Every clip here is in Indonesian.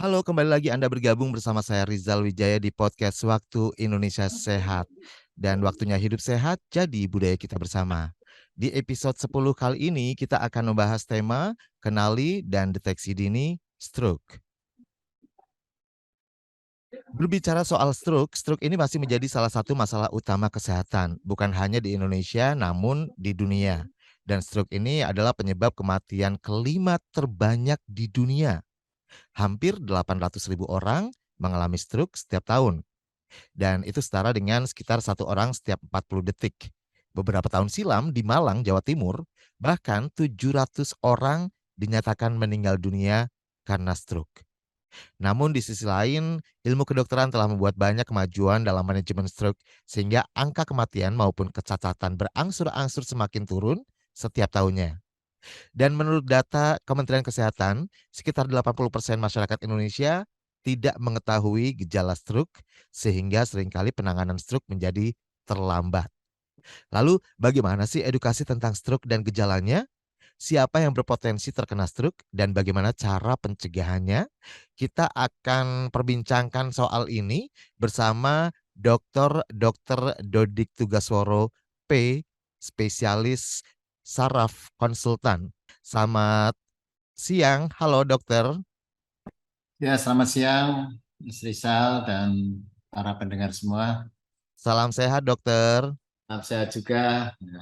Halo, kembali lagi Anda bergabung bersama saya Rizal Wijaya di podcast Waktu Indonesia Sehat. Dan waktunya hidup sehat jadi budaya kita bersama. Di episode 10 kali ini kita akan membahas tema kenali dan deteksi dini stroke. Berbicara soal stroke ini masih menjadi salah satu masalah utama kesehatan, bukan hanya di Indonesia namun di dunia. Dan stroke ini adalah penyebab kematian kelima terbanyak di dunia. Hampir 800.000 orang mengalami stroke setiap tahun. Dan itu setara dengan sekitar satu orang setiap 40 detik. Beberapa tahun silam di Malang, Jawa Timur, bahkan 700 orang dinyatakan meninggal dunia karena stroke. Namun di sisi lain, ilmu kedokteran telah membuat banyak kemajuan dalam manajemen stroke sehingga angka kematian maupun kecacatan berangsur-angsur semakin turun setiap tahunnya. Dan menurut data Kementerian Kesehatan, sekitar 80% masyarakat Indonesia tidak mengetahui gejala stroke sehingga seringkali penanganan stroke menjadi terlambat. Lalu bagaimana sih edukasi tentang stroke dan gejalanya? Siapa yang berpotensi terkena stroke dan bagaimana cara pencegahannya? Kita akan perbincangkan soal ini bersama Dr. Dodik Tugasworo P, spesialis saraf konsultan. Selamat siang, halo dokter. Ya, selamat siang, Mas Rizal dan para pendengar semua. Salam sehat dokter. Salam sehat juga. Ya,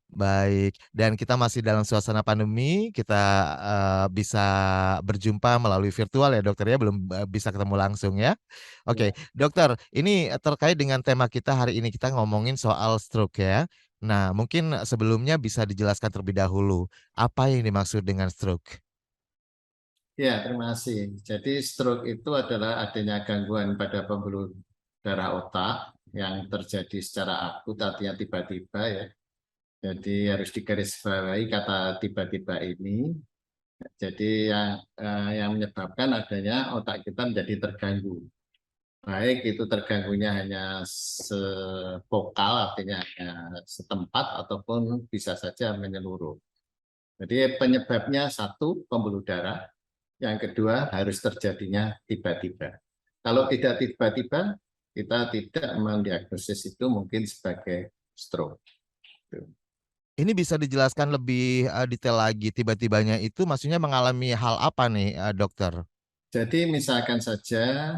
Baik, dan kita masih dalam suasana pandemi, kita bisa berjumpa melalui virtual ya dokter ya, belum bisa ketemu langsung ya. Oke, ya. dokter, ini terkait dengan tema kita hari ini, kita ngomongin soal stroke ya. Nah, mungkin sebelumnya bisa dijelaskan terlebih dahulu, apa yang dimaksud dengan stroke? Ya, terima kasih. Jadi stroke itu adalah adanya gangguan pada pembuluh darah otak yang terjadi secara akut, artinya tiba-tiba ya. Jadi harus digarisbawahi kata tiba-tiba ini. Jadi yang menyebabkan adanya otak kita menjadi terganggu. Baik itu terganggunya hanya sepokal, artinya hanya setempat, ataupun bisa saja menyeluruh. Jadi penyebabnya satu, pembuluh darah. Yang kedua, harus terjadinya tiba-tiba. Kalau tidak tiba-tiba, kita tidak mendiagnosis itu mungkin sebagai stroke. Ini bisa dijelaskan lebih detail lagi, tiba-tibanya itu maksudnya mengalami hal apa nih dokter? Jadi misalkan saja,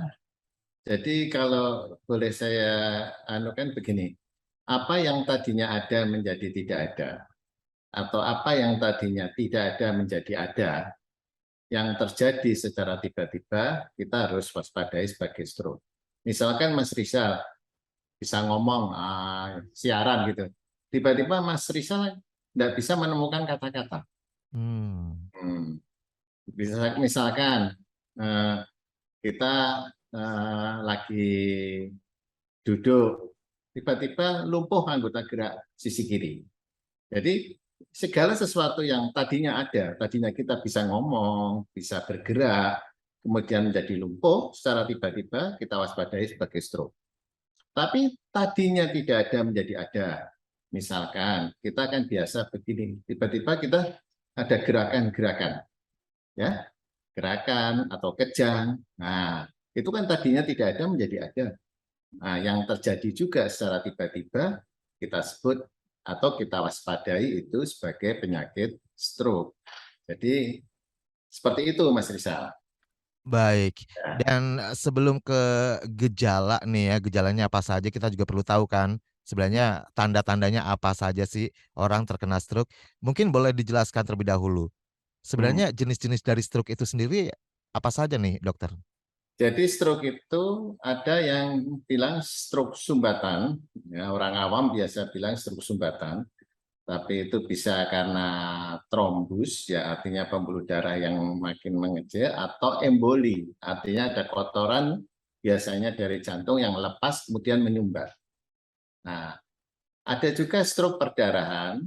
jadi kalau boleh saya anukan begini, apa yang tadinya ada menjadi tidak ada, atau apa yang tadinya tidak ada menjadi ada, yang terjadi secara tiba-tiba, kita harus waspadai sebagai stroke. Misalkan Mas Rizal bisa ngomong, siaran gitu. Tiba-tiba Mas Rizal tidak bisa menemukan kata-kata. Hmm. Bisa misalkan eh, kita lagi duduk, tiba-tiba lumpuh anggota gerak sisi kiri. Jadi segala sesuatu yang tadinya kita bisa ngomong, bisa bergerak, kemudian menjadi lumpuh secara tiba-tiba, kita waspadai sebagai stroke. Tapi tadinya tidak ada menjadi ada. Misalkan kita kan biasa begini, tiba-tiba kita ada gerakan-gerakan, ya, gerakan atau kejang. Nah, itu kan tadinya tidak ada menjadi ada. Nah, yang terjadi juga secara tiba-tiba kita sebut atau kita waspadai itu sebagai penyakit stroke. Jadi seperti itu, Mas Rizal. Baik, Ya. dan sebelum ke gejala nih ya, gejalanya apa saja kita juga perlu tahu kan, sebenarnya tanda-tandanya apa saja sih orang terkena stroke? Mungkin boleh dijelaskan terlebih dahulu. Hmm. Sebenarnya jenis-jenis dari stroke itu sendiri apa saja nih dokter? Jadi stroke itu ada yang bilang stroke sumbatan, ya, orang awam biasa bilang stroke sumbatan, tapi itu bisa karena trombus, ya artinya pembuluh darah yang makin mengecil, atau emboli, artinya ada kotoran biasanya dari jantung yang lepas kemudian menyumbat. Nah, ada juga stroke perdarahan,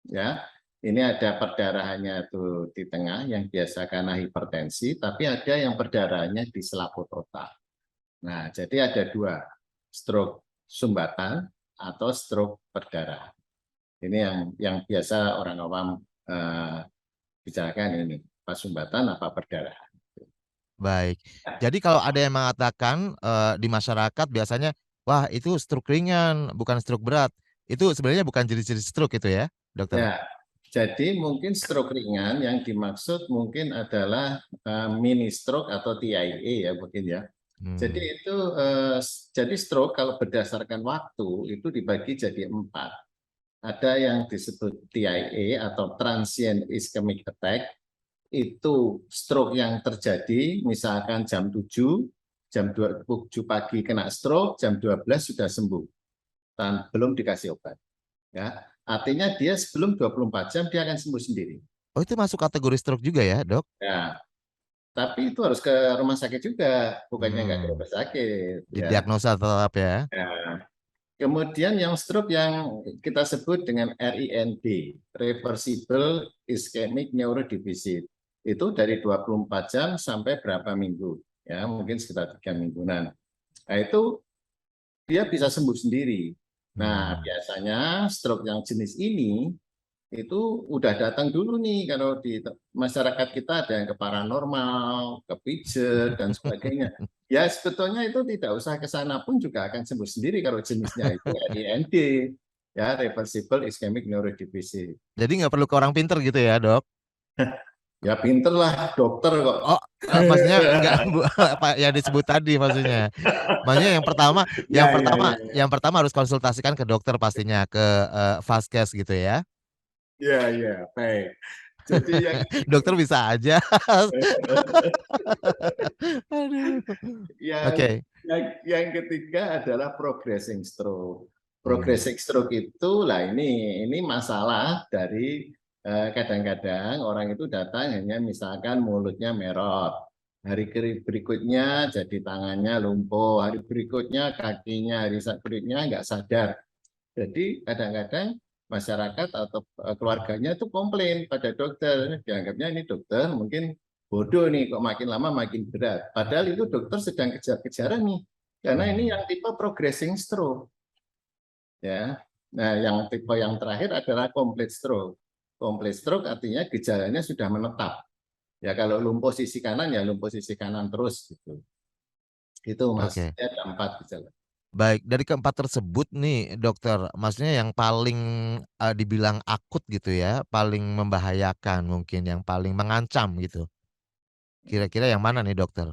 ya. Ini ada perdarahannya itu di tengah yang biasa karena hipertensi, tapi ada yang perdarahannya di selaput otak. Nah, jadi ada dua, stroke sumbatan atau stroke perdarahan. Ini yang biasa orang awam bicarakan ini, apa sumbatan apa perdarahan. Baik. Jadi kalau ada yang mengatakan, di masyarakat biasanya, "Wah itu stroke ringan, bukan stroke berat." Itu sebenarnya bukan jenis-jenis stroke itu ya, dokter? Ya, jadi mungkin stroke ringan yang dimaksud mungkin adalah mini stroke atau TIA ya mungkin ya. Jadi Mmm, itu jadi stroke kalau berdasarkan waktu itu dibagi jadi 4. Ada yang disebut TIA atau transient ischemic attack, itu stroke yang terjadi misalkan jam 7 pagi kena stroke, jam 12 sudah sembuh dan belum dikasih obat. Ya, artinya dia sebelum 24 jam dia akan sembuh sendiri. oh itu masuk kategori stroke juga ya, Dok? Ya, tapi itu harus ke rumah sakit juga, bukannya nggak ke Mmm, rumah sakit. Ya. didiagnosa tetap ya? Ya. Kemudian yang stroke yang kita sebut dengan RIND, Reversible Ischemic Neurodeficit. Itu dari 24 jam sampai berapa minggu. Ya, mungkin sekitar 3 mingguan. Nah, itu dia bisa sembuh sendiri. Nah, Mmm. biasanya stroke yang jenis ini itu udah datang dulu nih kalau di masyarakat kita ada yang ke paranormal, ke pijet dan sebagainya. Ya sebetulnya itu tidak usah ke sana pun juga akan sembuh sendiri kalau jenisnya itu RIND, ya reversible ischemic neurodeficit. Jadi nggak perlu ke orang pinter gitu ya, Dok? Ya pinter lah dokter kok. Oh, maksudnya enggak apa yang disebut tadi maksudnya. Maksudnya Ya, ya, ya, ya, yang pertama harus konsultasikan ke dokter pastinya, ke, Vaskes gitu ya? ya, ya, baik. Jadi yang Dokter bisa aja. Aduh. Yang Oke. yang ketiga adalah progressing stroke. Mmm, Progressing stroke itu lah ini masalah dari kadang-kadang orang itu datang hanya misalkan mulutnya merot. Hari berikutnya jadi tangannya lumpuh, hari berikutnya kakinya, hari berikutnya nggak sadar. Jadi kadang-kadang masyarakat atau keluarganya itu komplain pada dokter, dianggapnya ini dokter mungkin bodoh nih kok makin lama makin berat. Padahal itu dokter sedang kejar-kejaran nih, karena ini mmm, yang tipe progressing stroke, ya. Nah, yang tipe yang terakhir adalah complete stroke. Complete stroke artinya gejalanya sudah menetap. Ya kalau lumpuh sisi kanan ya lumpuh sisi kanan terus gitu. Itu Mas, oke. ada 4 gejala. Baik, dari keempat tersebut nih dokter, maksudnya yang paling, dibilang akut gitu ya, paling membahayakan mungkin, yang paling mengancam gitu, kira-kira yang mana nih dokter?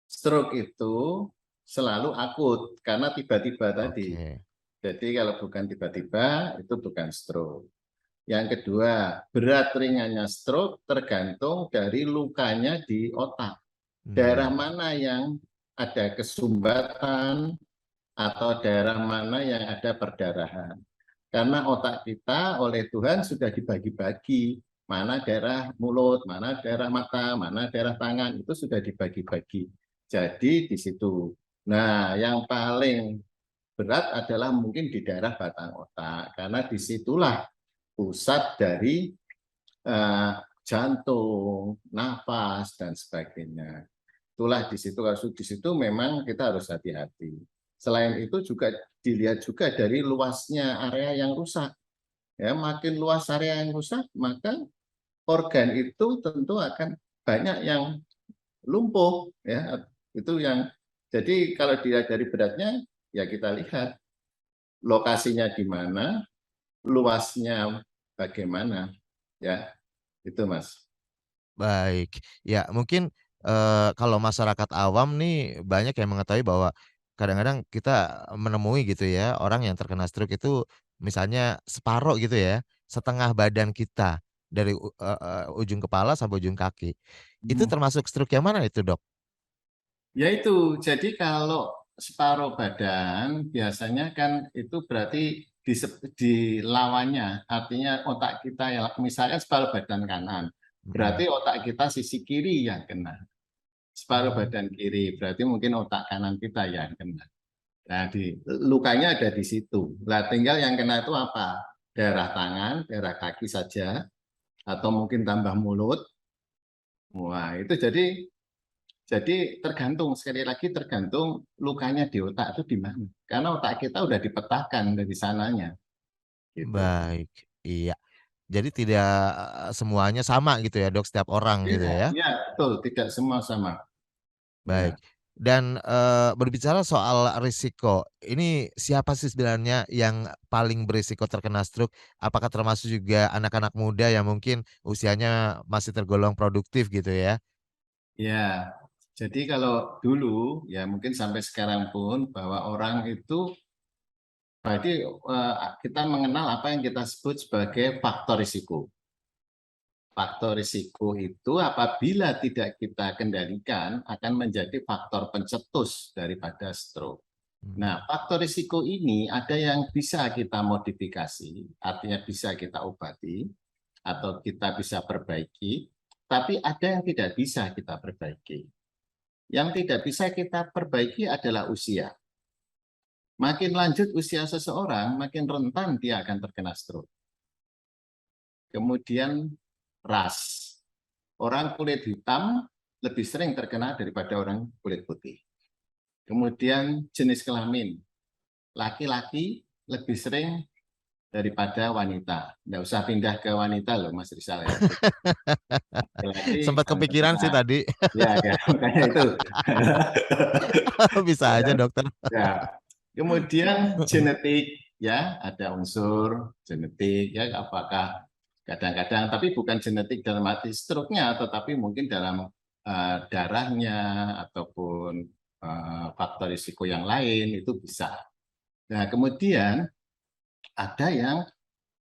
Stroke itu selalu akut karena tiba-tiba tadi. Oke. Jadi kalau bukan tiba-tiba itu bukan stroke. Yang kedua, berat ringannya stroke tergantung dari lukanya di otak. Daerah Mmm, mana yang ada kesumbatan atau daerah mana yang ada perdarahan. Karena otak kita oleh Tuhan sudah dibagi-bagi. Mana daerah mulut, mana daerah mata, mana daerah tangan, itu sudah dibagi-bagi. Jadi di situ. Nah, yang paling berat adalah mungkin di daerah batang otak. Karena disitulah pusat dari eh, jantung, nafas, dan sebagainya. Itulah di situ, kalau di situ memang kita harus hati-hati. Selain itu juga dilihat juga dari luasnya area yang rusak. Ya, makin luas area yang rusak, maka organ itu tentu akan banyak yang lumpuh. Ya, itu yang jadi kalau dilihat dari beratnya, ya kita lihat lokasinya di mana, luasnya bagaimana. Ya, itu Mas. baik. Ya mungkin, kalau masyarakat awam nih banyak yang mengetahui bahwa kadang-kadang kita menemui gitu ya, orang yang terkena stroke itu misalnya separuh gitu ya, setengah badan kita dari ujung kepala sampai ujung kaki. Itu Hmm. termasuk stroke yang mana itu, Dok? Ya itu, jadi kalau separuh badan biasanya kan itu berarti di lawannya, artinya otak kita ya misalnya separuh badan kanan, Mhm. berarti otak kita sisi kiri yang kena. Separuh Mmm, badan kiri, berarti mungkin otak kanan kita yang kena. Nah, lukanya ada di situ. Nah, tinggal yang kena itu apa? Daerah tangan, daerah kaki saja, atau mungkin tambah mulut. Wah, itu jadi tergantung, sekali lagi tergantung lukanya di otak itu di mana. Karena otak kita udah dipetakan dari sananya, gitu. baik, iya. Jadi tidak semuanya sama gitu ya Dok, setiap orang gitu Iya, ya? iya, betul, tidak semua sama. Baik. Ya, Dan, berbicara soal risiko, ini siapa sih sebenarnya yang paling berisiko terkena stroke? Apakah termasuk juga anak-anak muda yang mungkin usianya masih tergolong produktif gitu ya? ya. Jadi kalau dulu ya mungkin sampai sekarang pun bahwa orang itu berarti kita mengenal apa yang kita sebut sebagai faktor risiko. Faktor risiko itu apabila tidak kita kendalikan akan menjadi faktor pencetus daripada stroke. Mmm, Nah, faktor risiko ini ada yang bisa kita modifikasi, artinya bisa kita obati, atau kita bisa perbaiki, tapi ada yang tidak bisa kita perbaiki. Yang tidak bisa kita perbaiki adalah usia. Makin lanjut usia seseorang, makin rentan dia akan terkena stroke. Kemudian ras. Orang kulit hitam lebih sering terkena daripada orang kulit putih. Kemudian jenis kelamin. Laki-laki lebih sering daripada wanita. Nggak usah pindah ke wanita loh Mas Rizal ya. Laki-laki Sempat paling kepikiran terkena. sih tadi. Ya, ya, makanya itu. Bisa aja dokter. Ya. Kemudian genetik, ya, ada unsur genetik, ya, apakah kadang-kadang, tapi bukan genetik dalam arti struknya, tetapi mungkin dalam darahnya ataupun faktor risiko yang lain itu bisa. Nah, kemudian ada yang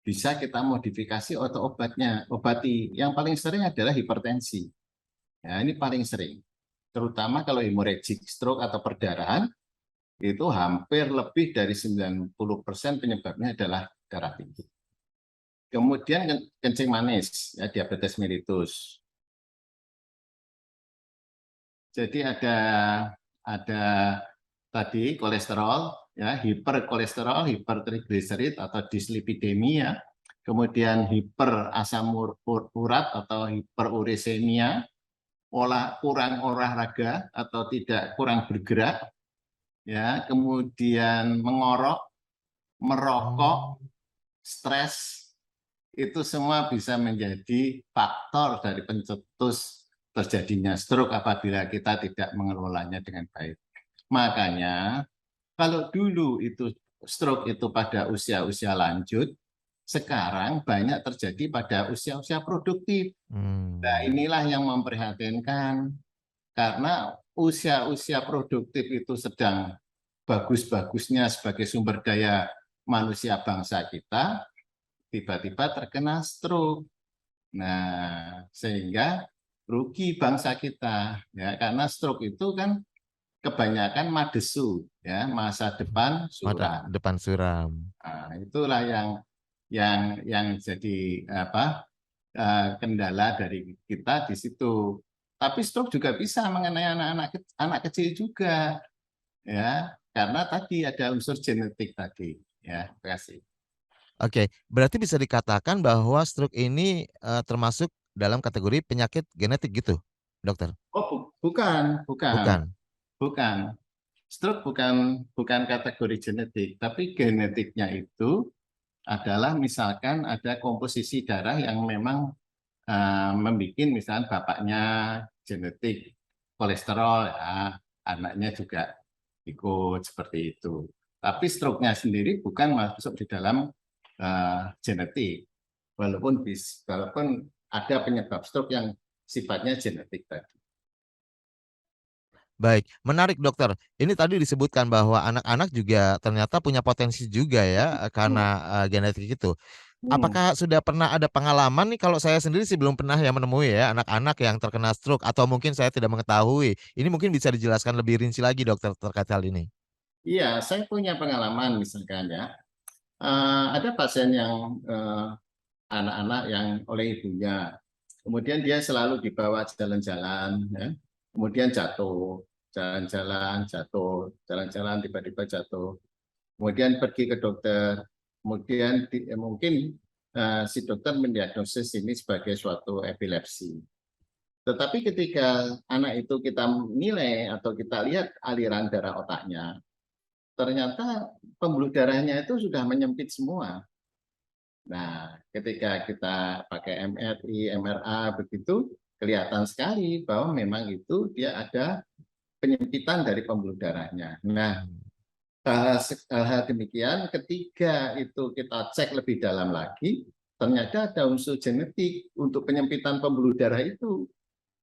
bisa kita modifikasi atau obati. Yang paling sering adalah hipertensi. Ya, ini paling sering. Terutama kalau hemorrhagic stroke atau perdarahan, itu hampir lebih dari 90% penyebabnya adalah darah tinggi. Kemudian kencing manis, ya, diabetes mellitus. Jadi ada tadi kolesterol, ya, hiperkolesterol, hipertrigliserid atau dislipidemia, kemudian hiperasam urat atau hiperurisemia, kurang olahraga atau tidak kurang bergerak, ya, kemudian mengorok, merokok, Mmm, stres, itu semua bisa menjadi faktor dari pencetus terjadinya stroke apabila kita tidak mengelolanya dengan baik. Makanya kalau dulu itu stroke itu pada usia-usia lanjut, sekarang banyak terjadi pada usia-usia produktif. Nah, mmm, inilah yang memprihatinkan karena usia-usia produktif itu sedang bagus-bagusnya sebagai sumber daya manusia bangsa kita, tiba-tiba terkena stroke. Nah, sehingga rugi bangsa kita, ya, karena stroke itu kan kebanyakan madesu, ya, masa depan mata suram. depan suram. Nah, itulah yang jadi apa, kendala dari kita di situ. Tapi stroke juga bisa mengenai anak kecil juga, ya, karena tadi ada unsur genetik tadi, ya. Terima kasih. Oke, berarti bisa dikatakan bahwa stroke ini, termasuk dalam kategori penyakit genetik gitu, dokter? Oh, bukan, bukan, Bukan? bukan. Stroke bukan bukan kategori genetik, tapi genetiknya itu adalah misalkan ada komposisi darah yang memang membuat misalkan bapaknya genetik kolesterol, ya, anaknya juga ikut seperti itu. Tapi stroke-nya sendiri bukan masuk di dalam genetik, walaupun ada penyebab stroke yang sifatnya genetik tadi. Baik, menarik dokter. Ini tadi disebutkan bahwa anak-anak juga ternyata punya potensi juga ya, Hmm. karena, genetik itu. Hmm. Apakah sudah pernah ada pengalaman nih, kalau saya sendiri sih belum pernah ya menemui ya anak-anak yang terkena stroke atau mungkin saya tidak mengetahui. Ini mungkin bisa dijelaskan lebih rinci lagi dokter terkait hal ini? Iya, saya punya pengalaman misalkan ya, ada pasien yang anak-anak yang oleh ibunya, kemudian dia selalu dibawa jalan-jalan, ya, kemudian jatuh, jalan-jalan, jatuh, jalan-jalan, tiba-tiba jatuh, kemudian pergi ke dokter, kemudian mungkin si dokter mendiagnosis ini sebagai suatu epilepsi. Tetapi ketika anak itu kita nilai atau kita lihat aliran darah otaknya, ternyata pembuluh darahnya itu sudah menyempit semua. Nah, ketika kita pakai MRI, MRA begitu, kelihatan sekali bahwa memang itu dia ada penyempitan dari pembuluh darahnya. Nah, Hmm. hal-hal demikian ketika itu kita cek lebih dalam lagi, ternyata ada unsur genetik untuk penyempitan pembuluh darah itu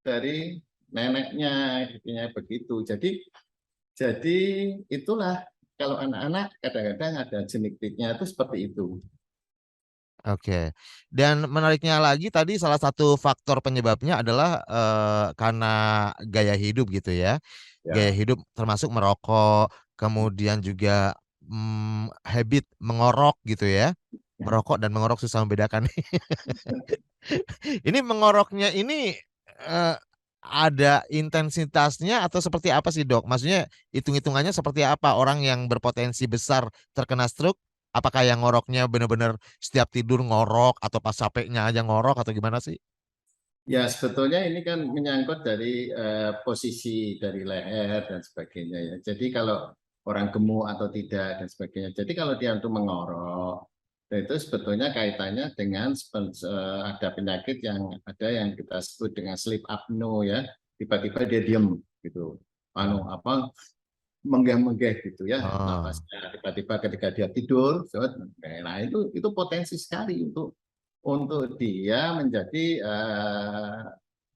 dari neneknya, intinya begitu. Jadi itulah kalau anak-anak kadang-kadang ada genetiknya itu seperti itu. Oke. Dan menariknya lagi tadi salah satu faktor penyebabnya adalah karena gaya hidup gitu ya. Gaya Ya. hidup termasuk merokok, kemudian juga habit mengorok gitu ya. Merokok dan mengorok susah membedakan. Ini mengoroknya ini ada intensitasnya atau seperti apa sih, Dok? Maksudnya hitung-hitungannya seperti apa? Orang yang berpotensi besar terkena stroke, apakah yang ngoroknya benar-benar setiap tidur ngorok atau pas capeknya aja ngorok atau gimana sih? Ya, sebetulnya ini kan menyangkut dari posisi dari leher dan sebagainya ya. Jadi kalau orang gemuk atau tidak dan sebagainya. Jadi kalau dia untuk mengorok, nah itu sebetulnya kaitannya dengan ada penyakit yang ada yang kita sebut dengan sleep apnea ya. Tiba-tiba dia diem gitu. Hmm. Apa menggeh-menggeh gitu ya Oh, napasnya tiba-tiba ketika dia tidur. Nah itu potensi sekali untuk dia menjadi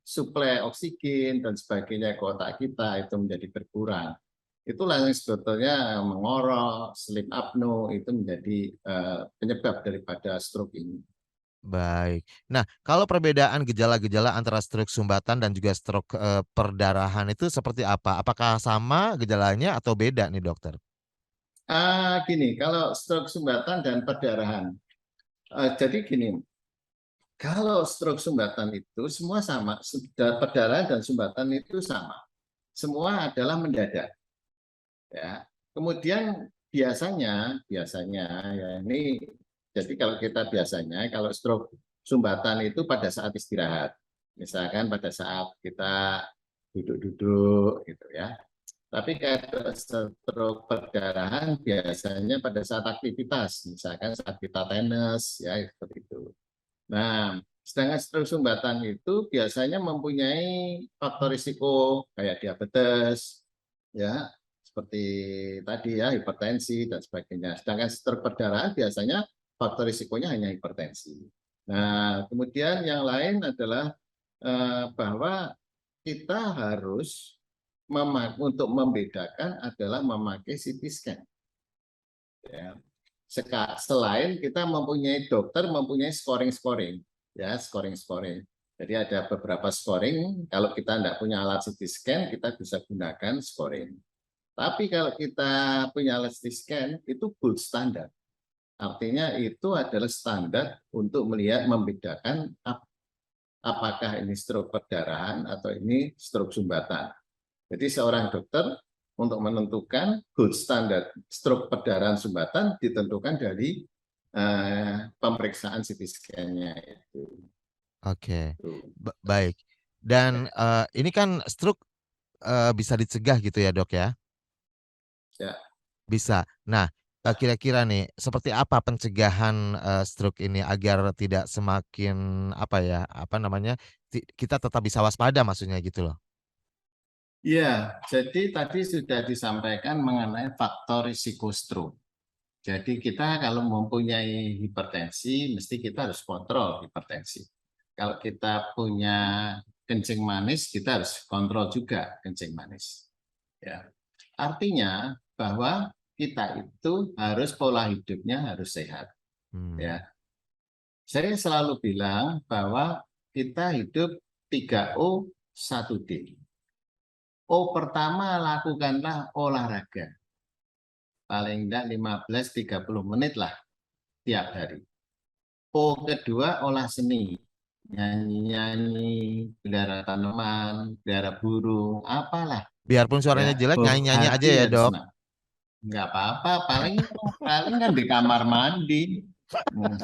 suplai oksigen dan sebagainya ke otak kita itu menjadi berkurang. Itulah yang sebetulnya mengorok, sleep apnea itu menjadi penyebab daripada stroke ini. baik. Nah, kalau perbedaan gejala-gejala antara stroke sumbatan dan juga stroke perdarahan itu seperti apa? Apakah sama gejalanya atau beda nih, dokter? Gini, kalau stroke sumbatan dan perdarahan, jadi gini, kalau stroke sumbatan itu semua sama, perdarahan dan sumbatan itu sama, semua adalah mendadak. Ya. Kemudian biasanya ya ini jadi kalau kita biasanya kalau stroke sumbatan itu pada saat istirahat. Misalkan pada saat kita duduk-duduk gitu ya. Tapi kalau stroke perdarahan biasanya pada saat aktivitas, misalkan saat kita tenis ya seperti itu. Nah, sedangkan stroke sumbatan itu biasanya mempunyai faktor risiko kayak diabetes, ya seperti tadi ya hipertensi dan sebagainya. Sedangkan stroke perdarahan biasanya faktor risikonya hanya hipertensi. Nah, kemudian yang lain adalah bahwa kita harus untuk membedakan adalah memakai CT scan. Ya. Selain kita mempunyai dokter mempunyai scoring-scoring, ya scoring-scoring. Jadi ada beberapa scoring. Kalau kita tidak punya alat CT scan, kita bisa gunakan scoring. Tapi kalau kita punya alat CT scan, itu gold standar. Artinya itu adalah standar untuk melihat membedakan apakah ini stroke perdarahan atau ini stroke sumbatan. Jadi seorang dokter untuk menentukan gold standard stroke perdarahan sumbatan ditentukan dari pemeriksaan CT scan-nya itu. Oke, Itu. baik. Dan ini kan stroke bisa dicegah gitu ya, Dok ya? Ya, Bisa. Nah, kira-kira nih seperti apa pencegahan stroke ini agar tidak semakin apa ya, apa namanya, kita tetap bisa waspada maksudnya gitu loh? ya, jadi tadi sudah disampaikan mengenai faktor risiko stroke. Jadi kita kalau mempunyai hipertensi, mesti kita harus kontrol hipertensi. Kalau kita punya kencing manis, kita harus kontrol juga kencing manis. Ya. Artinya bahwa kita itu harus pola hidupnya harus sehat. Hmm. Ya. Saya selalu bilang bahwa kita hidup 3 O 1 D. O pertama lakukanlah olahraga. Paling enggak 15-30 menit lah tiap hari. O kedua olah seni. Nyanyi-nyanyi, pelihara tanaman, pelihara burung, apalah. Biarpun suaranya Ya, jelek nyanyi-nyanyi aja hati ya, harus Dok. senang. Nggak apa-apa, paling paling kan di kamar mandi. Hmm.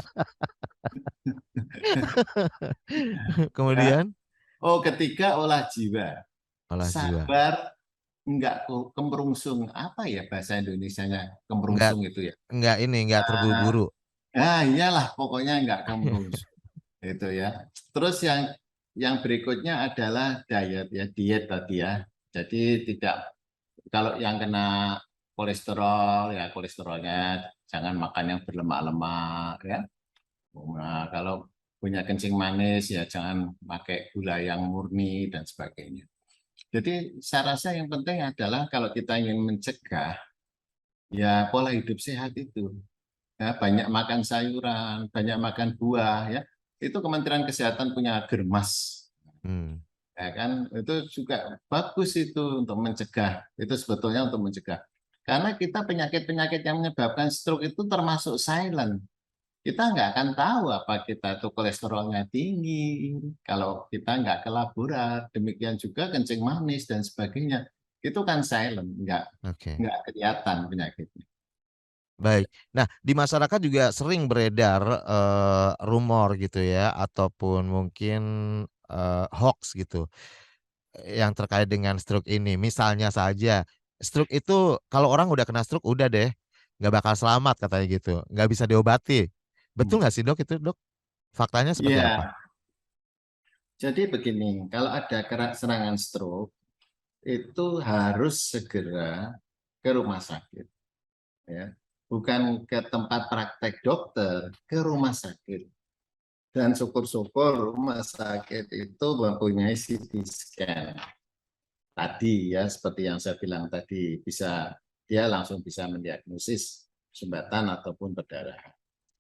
Ya. Kemudian Oh, ketiga olah jiwa. olah jiwa. Sabar, nggak kemrungsung. Apa ya bahasa Indonesianya Enggak kemrungsung itu ya? enggak ini, enggak Ah, terburu-buru. Iyalah pokoknya nggak kurus itu ya. Terus yang berikutnya adalah diet ya, diet tadi ya. Jadi tidak, kalau yang kena kolesterol ya kolesterolnya jangan makan yang berlemak-lemak ya. Nah, kalau punya kencing manis ya jangan pakai gula yang murni dan sebagainya. Jadi saya rasa yang penting adalah kalau kita ingin mencegah ya pola hidup sehat itu. Ya, banyak makan sayuran, banyak makan buah ya. Itu Kementerian Kesehatan punya germas, Hmm, ya kan? Itu juga bagus itu untuk mencegah. Itu sebetulnya untuk mencegah. Karena kita penyakit-penyakit yang menyebabkan stroke itu termasuk silent. Kita nggak akan tahu apa kita itu kolesterolnya tinggi kalau kita nggak ke laborat. Demikian juga kencing manis dan sebagainya. Itu kan silent, oke. nggak kelihatan penyakitnya. Baik. Nah, di masyarakat juga sering beredar, rumor gitu ya, ataupun mungkin, hoaks gitu, yang terkait dengan stroke ini. Misalnya saja, stroke itu kalau orang udah kena stroke udah deh, nggak bakal selamat katanya gitu, nggak bisa diobati. Betul nggak sih Dok itu Dok? Faktanya seperti apa? Iya, jadi begini, kalau ada serangan stroke, itu harus segera ke rumah sakit, ya. Bukan ke tempat praktek dokter, ke rumah sakit. Dan syukur-syukur rumah sakit itu mempunyai CT scan. Tadi ya, seperti yang saya bilang tadi, dia langsung bisa mendiagnosis sumbatan ataupun perdarahan.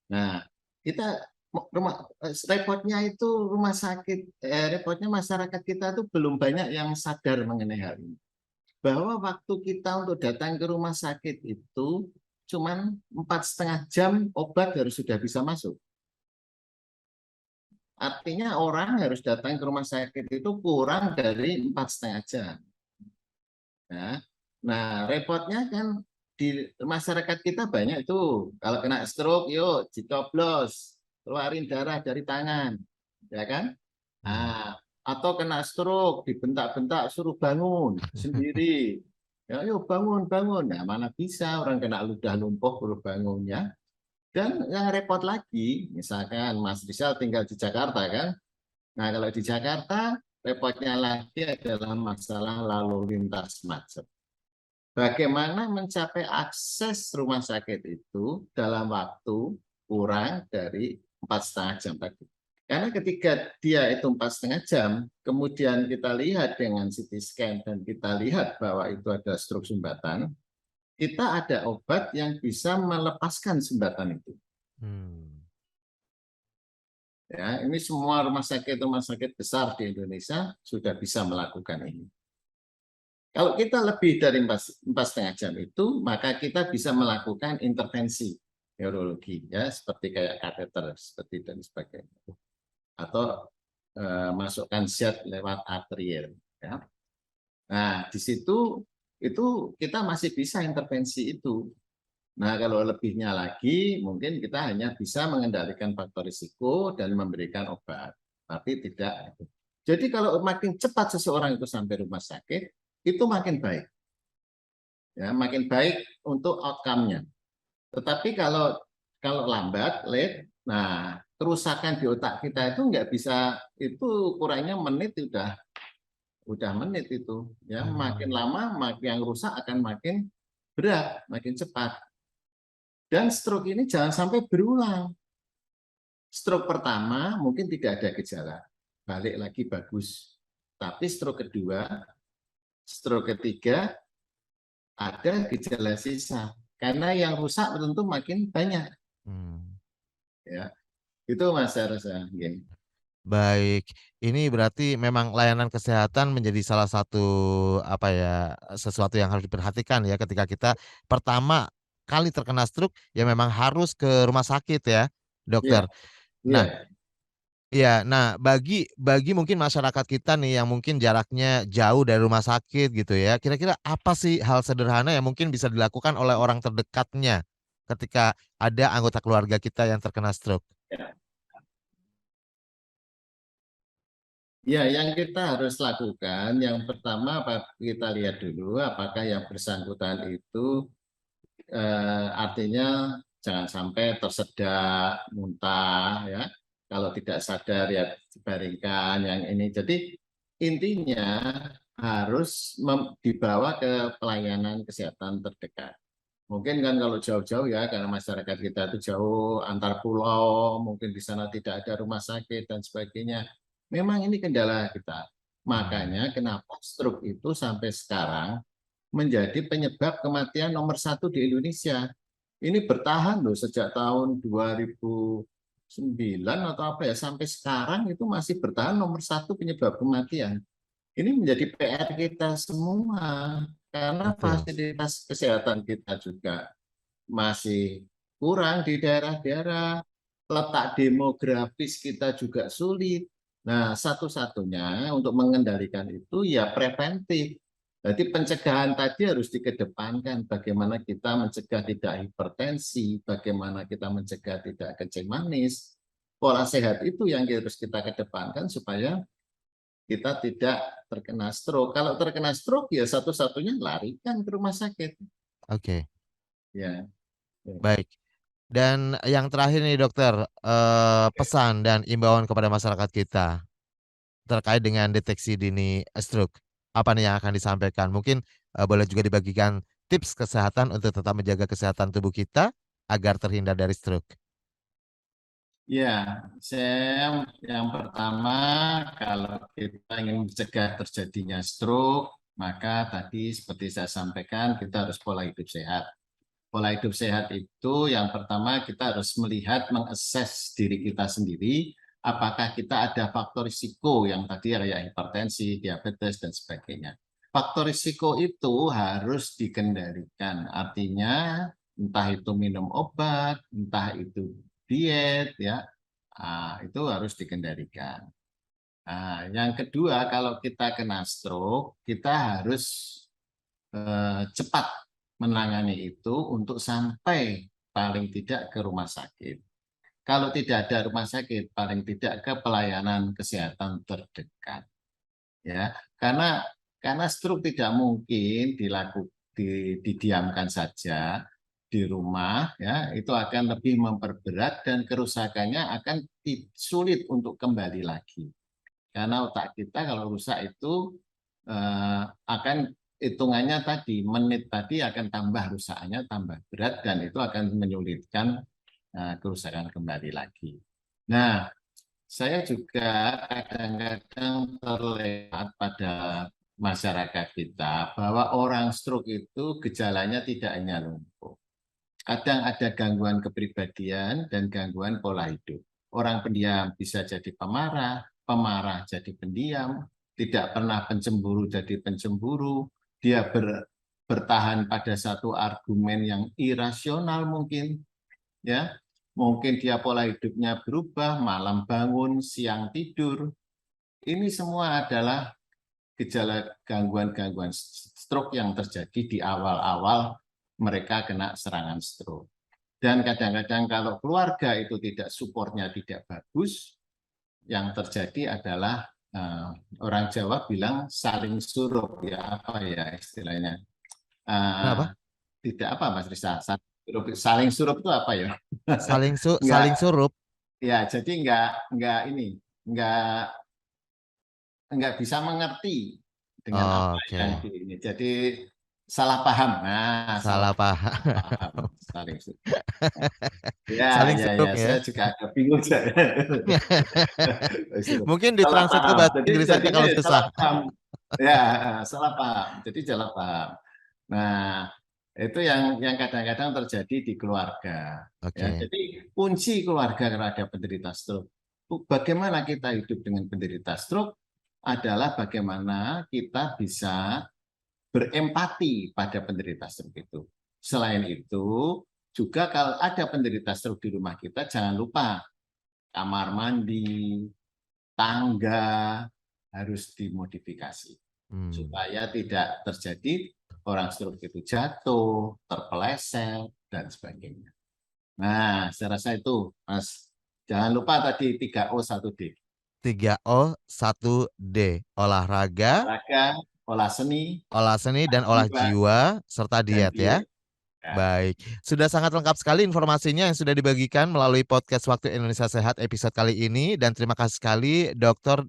Nah, kita repotnya itu rumah sakit, repotnya masyarakat kita itu belum banyak yang sadar mengenai hal ini. Bahwa waktu kita untuk datang ke rumah sakit itu cuman 4,5 jam obat harus sudah bisa masuk. Artinya orang harus datang ke rumah sakit itu kurang dari 4,5 jam. Nah, repotnya kan di masyarakat kita banyak itu kalau kena stroke, yuk dicoblos, keluarin darah dari tangan, ya kan? Mmm. Atau kena stroke, dibentak-bentak, suruh bangun sendiri. Ya, yuk bangun, bangun. Nah, mana bisa orang kena ludah lumpuh suruh bangun ya. Dan yang repot lagi, misalkan Mas Rizal tinggal di Jakarta kan. Nah, kalau di Jakarta, repotnya lagi adalah masalah lalu lintas macet. Bagaimana mencapai akses rumah sakit itu dalam waktu kurang dari 4,5 jam tadi. Karena ketika dia itu 4,5 jam, kemudian kita lihat dengan CT scan dan kita lihat bahwa itu ada stroke sumbatan, kita ada obat yang bisa melepaskan sumbatan itu. Mmm. Ya, ini semua rumah sakit besar di Indonesia sudah bisa melakukan ini. Kalau kita lebih dari 4,5 jam itu, maka kita bisa melakukan intervensi neurologi, ya, seperti kayak kateter, seperti dan sebagainya, atau masukkan zat lewat arterial. Ya. Nah, di situ itu kita masih bisa intervensi itu. Nah, kalau lebihnya lagi, mungkin kita hanya bisa mengendalikan faktor risiko dan memberikan obat, tapi tidak. Jadi kalau makin cepat seseorang itu sampai rumah sakit, itu makin baik. Ya, makin baik untuk outcome-nya. Tetapi kalau lambat, late, nah kerusakan di otak kita itu nggak bisa, itu kurangnya menit udah menit itu. Ya, makin Mmm. lama makin yang rusak akan makin berat, makin cepat. Dan stroke ini jangan sampai berulang. Stroke pertama mungkin tidak ada gejala, balik lagi bagus. Tapi stroke kedua, stroke ketiga ada gejala sisa. Karena yang rusak tentu makin banyak. Mmm. Ya, itu Mas saya rasa. Baik, ini berarti memang layanan kesehatan menjadi salah satu, apa ya, sesuatu yang harus diperhatikan ya ketika kita pertama kali terkena stroke, ya memang harus ke rumah sakit ya, Iya, dokter. iya, Nah iya, nah bagi mungkin masyarakat kita nih yang mungkin jaraknya jauh dari rumah sakit gitu ya, kira-kira apa sih hal sederhana yang mungkin bisa dilakukan oleh orang terdekatnya ketika ada anggota keluarga kita yang terkena stroke? ya. Ya, yang kita harus lakukan, yang pertama kita lihat dulu apakah yang bersangkutan itu artinya jangan sampai tersedak, muntah ya. Kalau tidak sadar ya dibaringkan yang ini. Jadi intinya harus dibawa ke pelayanan kesehatan terdekat. Mungkin kan kalau jauh-jauh ya, karena masyarakat kita itu jauh antar pulau, mungkin di sana tidak ada rumah sakit dan sebagainya. Memang ini kendala kita. Makanya kenapa stroke itu sampai sekarang menjadi penyebab kematian nomor 1 di Indonesia. Ini bertahan loh sejak tahun 2009 atau apa ya, sampai sekarang itu masih bertahan nomor 1 penyebab kematian. Ini menjadi PR kita semua, karena Betul. fasilitas kesehatan kita juga masih kurang di daerah-daerah, letak demografis kita juga sulit. Nah, satu-satunya untuk mengendalikan itu ya preventif. Jadi pencegahan tadi harus dikedepankan, bagaimana kita mencegah tidak hipertensi, bagaimana kita mencegah tidak kencing manis. Pola sehat itu yang harus kita kedepankan supaya kita tidak terkena stroke. Kalau terkena stroke ya satu-satunya larikan ke rumah sakit. Oke, Ya. baik. Dan yang terakhir nih dokter, pesan dan imbauan kepada masyarakat kita terkait dengan deteksi dini stroke. Apa nih yang akan disampaikan? Mungkin, boleh juga dibagikan tips kesehatan untuk tetap menjaga kesehatan tubuh kita agar terhindar dari stroke. Ya, saya yang pertama kalau kita ingin mencegah terjadinya stroke, maka tadi seperti saya sampaikan kita harus pola hidup sehat. Pola hidup sehat itu yang pertama kita harus melihat, mengakses diri kita sendiri, apakah kita ada faktor risiko yang tadi kayak hipertensi, diabetes, dan sebagainya. Faktor risiko itu harus dikendalikan, artinya entah itu minum obat, entah itu diet, ya, itu harus dikendalikan. Nah, yang kedua, kalau kita kena stroke, kita harus cepat menangani itu untuk sampai paling tidak ke rumah sakit. Kalau tidak ada rumah sakit, paling tidak ke pelayanan kesehatan terdekat. Ya, karena stroke tidak mungkin didiamkan saja di rumah, ya, itu akan lebih memperberat dan kerusakannya akan sulit untuk kembali lagi. Karena otak kita kalau rusak itu akan hitungannya tadi, menit tadi akan tambah rusaknya, tambah berat, dan itu akan menyulitkan kerusakan kembali lagi. Nah, saya juga kadang-kadang terlihat pada masyarakat kita bahwa orang stroke itu gejalanya tidak hanya lumpuh. Kadang ada gangguan kepribadian dan gangguan pola hidup. Orang pendiam bisa jadi pemarah, pemarah jadi pendiam, tidak pernah pencemburu jadi pencemburu, dia bertahan pada satu argumen yang irasional mungkin, ya. Mungkin dia pola hidupnya berubah, malam bangun, siang tidur. Ini semua adalah gejala gangguan-gangguan stroke yang terjadi di awal-awal mereka kena serangan stroke. Dan kadang-kadang kalau keluarga itu tidak supportnya tidak bagus, yang terjadi adalah orang Jawa bilang saling surup, ya apa ya istilahnya, Kenapa? tidak apa Mas Risa, saling surup itu apa ya? Enggak, Saling surup? ya jadi enggak ini, enggak bisa mengerti dengan apa yang Oke, ini. Jadi salah paham. Nah, salah salah paham. paham, saling surup. Ya, Saling ya, ya, surup saya ya? juga agak bingung. Mungkin Salah ditranslate ke paham. bahasa Jadi Inggris aja jadinya kalau ya susah. salah paham. Ya, salah paham. Jadi salah paham. Nah, itu yang kadang-kadang terjadi di keluarga. Ya, Oke. jadi kunci keluarga terhadap penderita stroke. Bagaimana kita hidup dengan penderita stroke adalah bagaimana kita bisa berempati pada penderita stroke itu. Selain itu, juga kalau ada penderita stroke di rumah kita, jangan lupa kamar mandi, tangga harus dimodifikasi Hmm. supaya tidak terjadi orang stroke itu jatuh, terpeleset, dan sebagainya. Nah, saya rasa itu, Mas. Jangan lupa tadi 3O 1D. 3O 1D. Olahraga, Olahraga, olah seni, olah seni, dan olah jiwa, jiwa, serta dan diet ya? diet. Baik, sudah sangat lengkap sekali informasinya yang sudah dibagikan melalui podcast Waktu Indonesia Sehat episode kali ini dan terima kasih sekali Dr.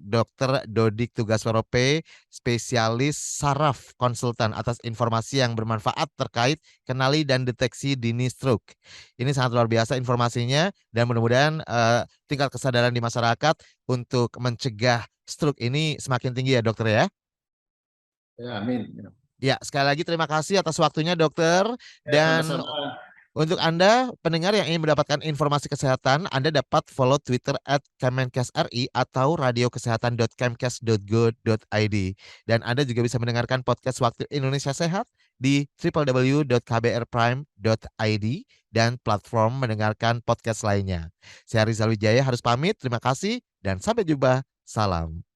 Dodik Tugaswaro P, spesialis saraf konsultan atas informasi yang bermanfaat terkait kenali dan deteksi dini stroke. Ini sangat luar biasa informasinya dan mudah-mudahan tingkat kesadaran di masyarakat untuk mencegah stroke ini semakin tinggi ya dokter ya. Ya, amin. Ya, sekali lagi terima kasih atas waktunya dokter Ya, dan sama-sama. untuk Anda pendengar yang ingin mendapatkan informasi kesehatan, Anda dapat follow Twitter @kemenkes.ri atau radiokesehatan.kemkes.go.id. Dan Anda juga bisa mendengarkan podcast Waktu Indonesia Sehat di www.kbrprime.id dan platform mendengarkan podcast lainnya. Saya Rizal Wijaya harus pamit, terima kasih dan sampai jumpa. Salam.